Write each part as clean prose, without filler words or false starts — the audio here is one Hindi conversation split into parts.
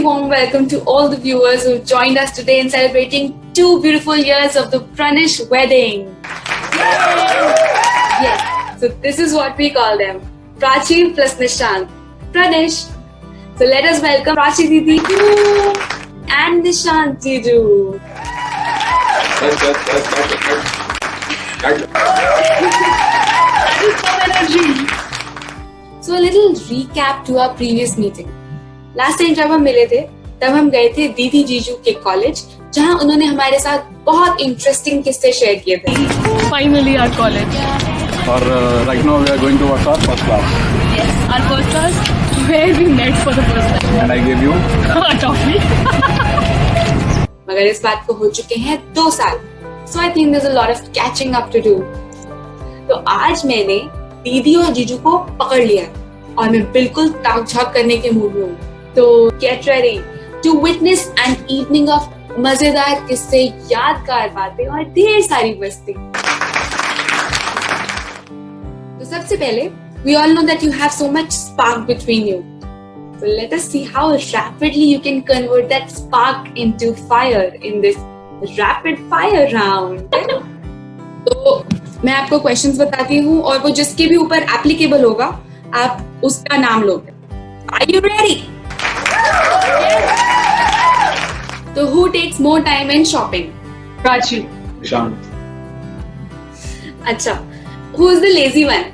warm welcome to all the viewers who joined us today in celebrating 2 beautiful years of the Pranish wedding. Yes, so this is what we call them, Prachi plus Nishant, Pranish. So let us welcome Prachi Didi and Nishant Jiju. So a little recap to our previous meeting. Last time जब हम मिले थे तब हम गए थे दीदी जीजू के कॉलेज, जहां उन्होंने हमारे साथ बहुत इंटरेस्टिंग किस्से शेयर किए थे. Finally our college. Or right now we are going to our first class. Yes, our first class where we met for the first time. And I gave you A toffee. मगर इस बात को हो चुके हैं 2 साल. So I think there's a lot of catching up to do. तो आज मैंने दीदी और जीजू को पकड़ लिया और मैं बिल्कुल ताक झाक करने के मूड में हूँ. तो get ready to witness an evening of मजेदार किस्से, यादगार बातें और ढेर सारी मस्ती. तो सबसे पहले, we all know that you have so much spark between you. So let us see how rapidly you can convert that spark into fire in this rapid fire round. तो मैं आपको क्वेश्चंस बताती हूँ और वो जिसके भी ऊपर एप्लीकेबल होगा आप उसका नाम लोगे. Are you ready? तो who takes more time in shopping? Prachi. Nishant. अच्छा, who is the lazy one?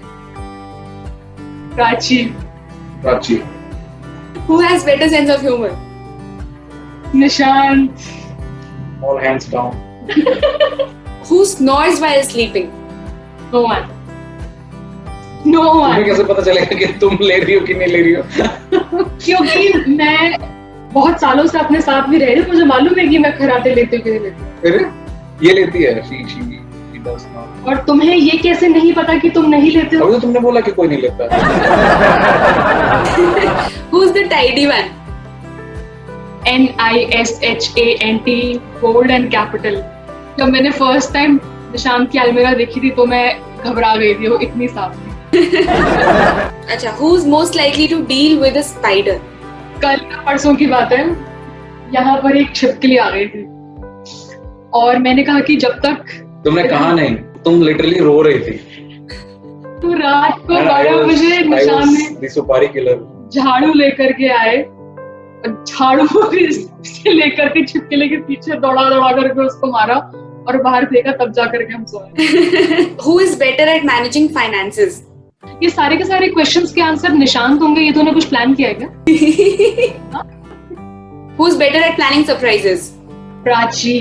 Prachi. Prachi. Who has better sense of humor? Nishant. All hands down. Who snores while sleeping? No one. No तुम्हें one. कैसे पता चलेगा कि तुम ले रही हो कि नहीं ले रही हो? क्योंकि मैं बहुत सालों से अपने साथ भी रह रही हूँ, मुझे मालूम है कि मैं खराटे लेती हूँ कि नहीं लेती हूँ. फिर ये लेती है. She does not. और तुम्हें ये कैसे नहीं पता कि तुम नहीं लेते हो? अभी तो तुमने बोला कि कोई नहीं लेता. Who's the tidy one? NISHANT, bold and capital. जब मैंने फर्स्ट टाइम निशांत की अलमीरा देखी थी तो मैं घबरा गई थी, वो इतनी साफ थी. अच्छा, who's most likely to deal with a spider? कल परसों की बात है, यहाँ पर एक छिपकली आ गई थी और मैंने कहा कि जब तक तुमने कहा नहीं, तुम लिटरली रो रही थी. तो रात को 12 बजे निशांत ने सुपारी किलर झाड़ू लेकर के आए और झाड़ू से लेकर के छिपकली के पीछे दौड़ा दौड़ा करके उसको मारा और बाहर फेंका, तब जा करके हम सोए. Who is better at managing finances? ये सारे के सारे क्वेश्चंस के आंसर निशांत होंगे. ये तूने कुछ प्लान किया है क्या? Who's better at planning surprises? Prachi.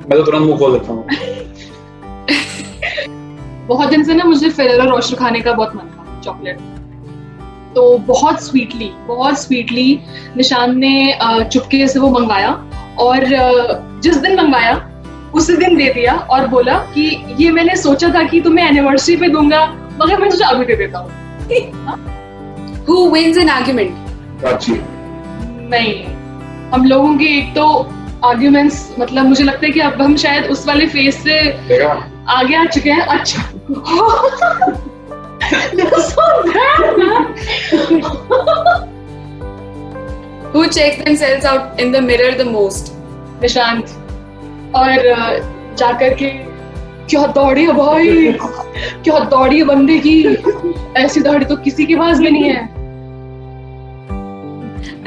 मैं तो तुरंत मुंह खोल देता हूँ. बहुत दिन से ना मुझे फेरेरो रोशर खाने का बहुत मन था, चॉकलेट. तो बहुत स्वीटली निशांत ने चुपके से वो मंगवाया और जिस दिन मंगवाया उसी दिन दे दिया और बोला कि ये मैंने सोचा था कि तुम्हें एनिवर्सरी पे दूंगा, मगर मैं तुझे अभी दे देता हूँ. Who wins an argument? Prachi. नहीं, हम लोगों के एक तो आर्ग्यूमेंट्स, मतलब मुझे लगता है कि अब हम शायद उस वाले फेज से देखा? आगे आ चुके हैं. अच्छा. Who checks themselves out in the mirror the most? Nishant. और जाकर के क्या दौड़ी है भाई, क्या दौड़ी है बंदे की, ऐसी दौड़ी तो किसी के पास भी नहीं है.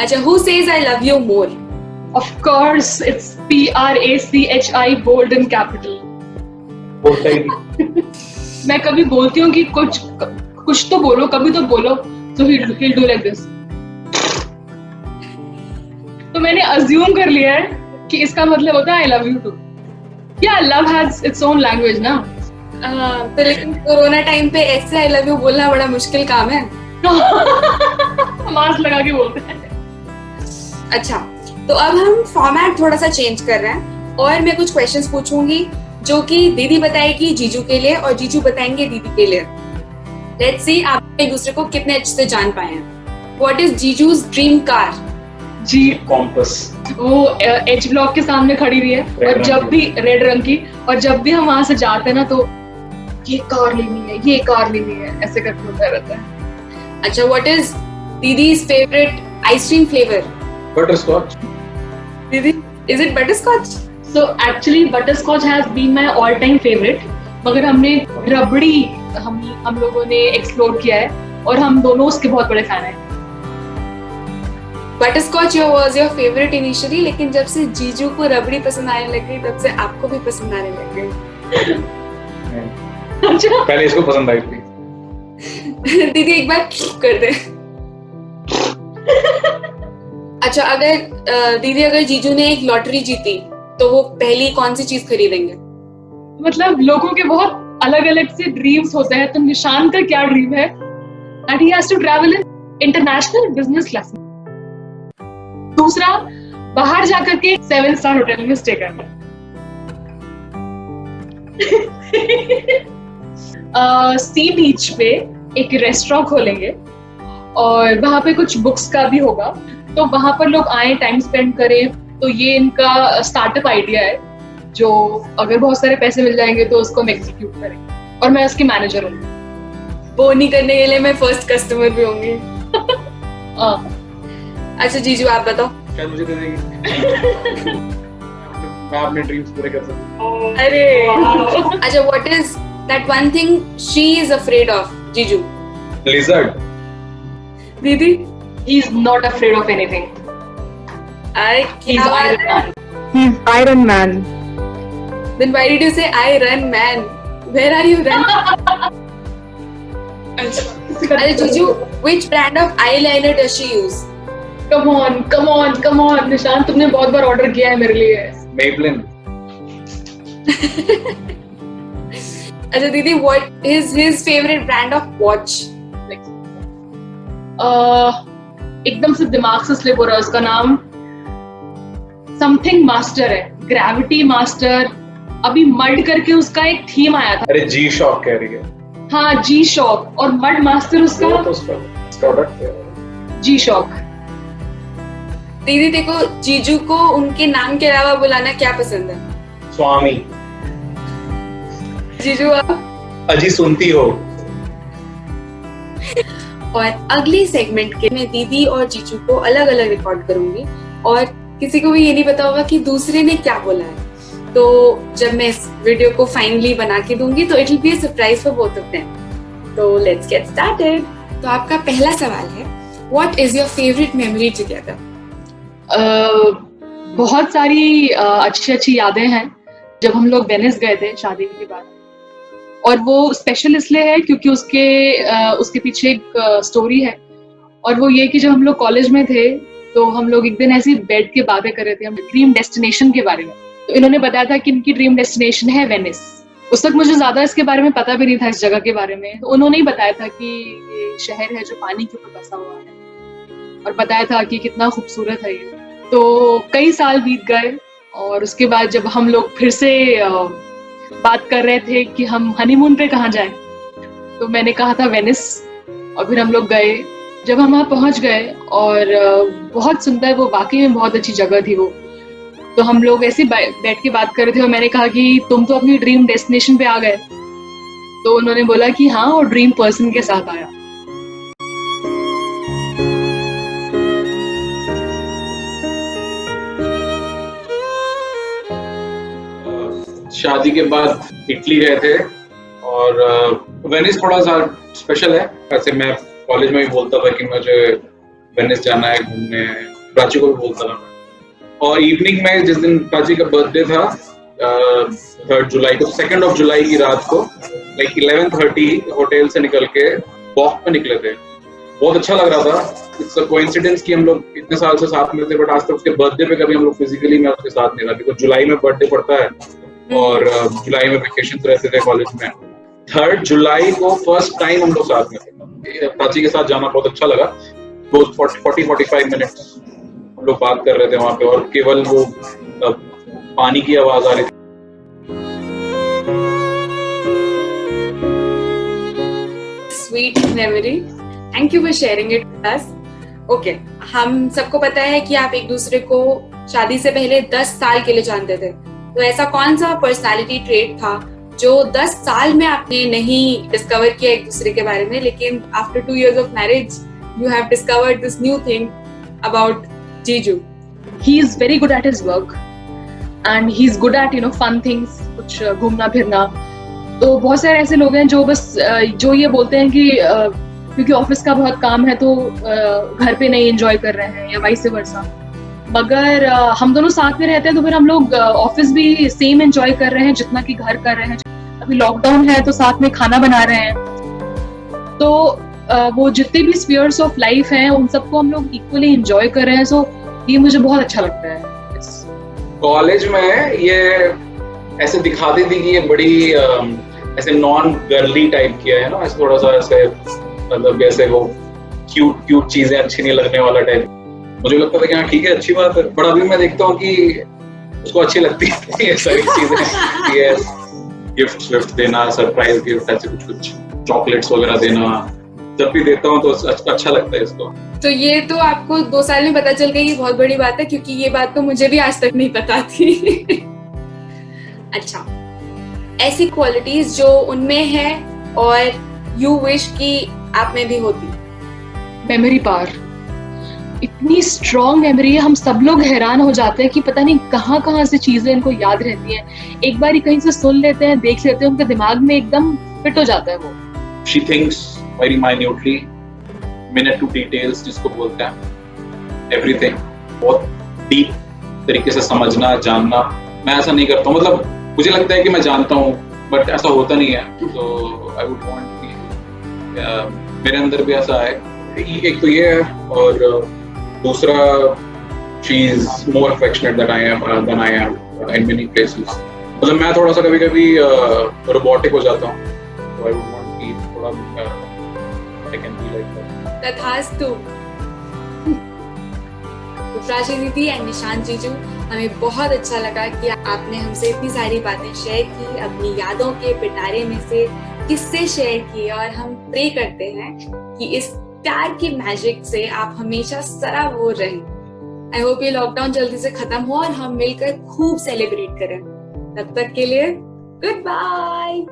अच्छा, who says I love you more? Of course, it's PRACHI, bold and capital. बोलता ही नहीं. मैं कभी बोलती हूँ कि कुछ तो बोलो, कभी तो बोलो, so he'll do like this. तो मैंने अज्यूम कर लिया है कि इसका मतलब होता है I love you too. Yeah, love has its own language ना. तो लेकिन कोरोना टाइम पे ऐसे I love you बोलना बड़ा मुश्किल काम है. मास्क लगा के बोलते हैं. अच्छा, तो अब हम फॉर्मेट थोड़ा सा चेंज कर रहे हैं और मैं कुछ क्वेश्चंस पूछूंगी जो कि दीदी बताएगी जीजू के लिए और जीजू बताएंगे दीदी के लिए. लेट्स सी आप एक दूसरे को कितने अच्छे से जान पाए हैं. व्हाट इज जीजूज ड्रीम कार? जी, कॉम्पस. वो एच ब्लॉक के सामने खड़ी हुई है और जब भी रेड रंग की, और जब भी हम वहां से जाते हैं ना तो ये कार लेनी है ऐसे करके होता रहता है. अच्छा, what is didis favourite ice cream flavour? Butterscotch. Didi, is it butterscotch? So actually butterscotch has been my all time favorite. मगर हमने रबड़ी हम लोगों ने एक्सप्लोर किया है और हम दोनों उसके बहुत बड़े फैन हैं. Butterscotch was your favorite initially, लेकिन जब से जीजू को रबड़ी पसंद आने लग गई तब से आपको भी पसंद आने लग गई. अच्छा. पहले इसको पसंद आई थी. दीदी एक बार कर दे. अच्छा, अगर दीदी अगर जीजू ने एक लॉटरी जीती तो वो पहली कौन सी चीज खरीदेंगे? मतलब लोगों के बहुत अलग अलग से ड्रीम्स होते हैं, तो निशान का क्या ड्रीम है? That he has to travel in international business class. दूसरा, बाहर जाकर के 7-star होटल में स्टे करना. सी बीच पे एक रेस्टोरेंट खोलेंगे और वहां पे कुछ बुक्स का भी होगा, तो वहां पर लोग आए, टाइम स्पेंड करें. तो ये इनका स्टार्टअप आइडिया है, जो अगर बहुत सारे पैसे मिल जाएंगे तो उसको हम एग्जीक्यूट करेंगे और मैं उसकी मैनेजर हूँ. वो नहीं करने के लिए मैं फर्स्ट कस्टमर भी होंगी. अच्छा जीजू आप बताओ. शायद मुझे दे देंगे. मैं अपने ड्रीम्स पूरे कर सकता. अरे अच्छा, what is that one thing she is afraid of, जीजू? Lizard. दीदी? He is not afraid of anything. He's Iron Man. He's Iron Man. Then why did you say I run man? Where are you run? अच्छा जीजू, which brand of eyeliner does she use? Come on, निशान तुमने बहुत बार ऑर्डर किया है मेरे लिए. Maybelline. अच्छा दीदी, what is his favorite brand of watch? एकदम से दिमाग से स्लिप हो रहा है उसका नाम. समथिंग मास्टर है, ग्रेविटी मास्टर. अभी मड करके उसका एक थीम आया था. अरे G-Shock कह रही है. हाँ, G-Shock, और मड मास्टर उसका वो तो उसका प्रोडक्ट है. G-Shock. दीदी देखो, जीजू को उनके नाम के अलावा बुलाना क्या पसंद है? स्वामी. जीजू आप? अजी सुनती हो. और अगले सेगमेंट के मैं दीदी और जीजू को अलग अलग रिकॉर्ड करूंगी और किसी को भी ये नहीं पता होगा कि दूसरे ने क्या बोला है. तो जब मैं इस वीडियो को फाइनली बना के दूंगी तो it will be a surprise for both of them. तो लेट्स गेट स्टार्टेड. तो आपका पहला सवाल है, what is your favourite memory together? बहुत सारी अच्छी यादें हैं. जब हम लोग वेनिस गए थे शादी के बाद, और वो स्पेशल इसलिए है क्योंकि उसके पीछे एक स्टोरी है. और वो ये कि जब हम लोग कॉलेज में थे तो हम लोग एक दिन ऐसी बैठ के बातें कर रहे थे हम ड्रीम डेस्टिनेशन के बारे में. तो इन्होंने बताया था कि इनकी ड्रीम डेस्टिनेशन है वेनिस. उस वक्त मुझे ज्यादा इसके बारे में पता भी नहीं था, इस जगह के बारे में. तो उन्होंने ही बताया था कि ये शहर है जो पानी के ऊपर बसा हुआ है, और बताया था कि कितना खूबसूरत है ये. तो कई साल बीत गए और उसके बाद जब हम लोग फिर से बात कर रहे थे कि हम हनीमून पे कहाँ जाएं, तो मैंने कहा था वेनिस. और फिर हम लोग गए. जब हम वहाँ पहुंच गए और बहुत सुंदर, वो वाकई में बहुत अच्छी जगह थी वो. तो हम लोग ऐसे बैठ के बात कर रहे थे और मैंने कहा कि तुम तो अपनी ड्रीम डेस्टिनेशन पे आ गए. तो उन्होंने बोला कि हाँ, और ड्रीम पर्सन के साथ आया. शादी के बाद इटली गए थे और वेनिस थोड़ा सा स्पेशल है. ऐसे मैं कॉलेज में भी बोलता था कि मुझे वेनिस जाना है घूमने. प्राची को भी बोलता था. और इवनिंग में जिस दिन प्राची का बर्थडे था 3 जुलाई को, 2 जुलाई की रात को लाइक 11:30 होटल से निकल के वॉक पे निकले थे. बहुत अच्छा लग रहा था. इट्स अ कोइंसिडेंस कि हम लोग इतने साल से साथ में थे, बट आज तक उसके बर्थडे पे कभी हम लोग फिजिकली मैं उसके साथ नहीं रहा. बिकॉज जुलाई में बर्थडे पड़ता है और जुलाई में वेकेशन रहते थे कॉलेज में. 3 जुलाई को फर्स्ट टाइम हम लोग साथ में थे. प्राची के साथ जाना बहुत अच्छा लगा. 40-45 मिनट्स हम लोग बात कर रहे थे वहां पे और केवल वो पानी की आवाज आ रही थी. Sweet memory, thank you for sharing it with us. Okay, हम सबको पता है कि आप एक दूसरे को शादी से पहले 10 साल के लिए जानते थे. तो ऐसा कौन सा पर्सनालिटी ट्रेट था जो 10 साल में आपने नहीं डिस्कवर किया एक दूसरे के बारे में, लेकिन after 2 years of marriage you have discovered this new thing about जीजू, he is very good at his work and he's good at fun things, कुछ घूमना फिरना. तो बहुत सारे ऐसे लोग हैं जो बस जो ये बोलते हैं कि क्योंकि ऑफिस का बहुत काम है तो घर पे नहीं एंजॉय कर रहे हैं या वाइस वर्सा. मगर हम दोनों साथ में रहते हैं तो फिर हम लोग ऑफिस भी सेम एंजॉय कर रहे हैं जितना कि घर कर रहे हैं. अभी लॉकडाउन है तो साथ में खाना बना रहे हैं. तो वो जितने भी स्फीयर्स ऑफ लाइफ हैं उन सबको हम लोग इक्वली एंजॉय कर रहे हैं. सो ये मुझे बहुत अच्छा लगता है. कॉलेज में ये ऐसे दिखाती थी कि ये बड़ी ऐसे नॉन गर्ली टाइप किया है ना, ऐसे थोड़ा सा ऐसे मतलब ऐसे वो क्यूट चीजें अच्छी नहीं लगने वाला टाइप. मुझे लगता था कि हाँ ठीक है, अच्छी बात है. पर अभी मैं देखता हूँ कि उसको अच्छी लगती है ये सारी चीजें. ये गिफ्ट देना, सरप्राइज गिफ्ट, ऐसे कुछ चॉकलेट्स वगैरह देना, जब भी देता हूँ तो अच्छा लगता है इसको. तो ये तो आपको 2 साल में पता चल गई, ये बहुत बड़ी बात है क्योंकि ये बात तो मुझे भी आज तक नहीं पता थी. अच्छा, ऐसी क्वालिटीज जो उनमें है और यू विश कि आप में भी होती. मेमोरी पावर, इतनी स्ट्रॉन्ग मेमोरी है. हम सब लोग हैरान हो जाते हैं कि पता नहीं कहाँ से चीजें इनको याद रहती हैं. एक बार ही कहीं से सुन लेते हैं, देख लेते हैं, उनके दिमाग में एकदम फिट हो जाता है वो. She thinks very minutely, minute to details जिसको बोलते हैं. Everything बहुत डीप तरीके से समझना, जानना. मैं ऐसा नहीं करता हूँ, मतलब मुझे लगता है कि मैं जानता हूँ बट ऐसा होता नहीं है. तो आई वुड वांट कि मेरे अंदर भी ऐसा है. एक तो ये है और दूसरा she is more affectionate than I am in many places. मतलब मैं थोड़ा सा कभी-कभी रोबोटिक हो जाता हूँ. तो I would want कि थोड़ा I can be like that. तथास्तु. प्राची दीदी एंड निशांत जीजू, हमें बहुत अच्छा लगा कि आपने हमसे इतनी सारी बातें शेयर की, अपनी यादों के पिटारे में से किस्से शेयर किए, और हम प्रे करते हैं कि इस प्यार की मैजिक से आप हमेशा सराबोर रहें. आई होप ये लॉकडाउन जल्दी से खत्म हो और हम मिलकर खूब सेलिब्रेट करें. तब तक के लिए गुड बाय.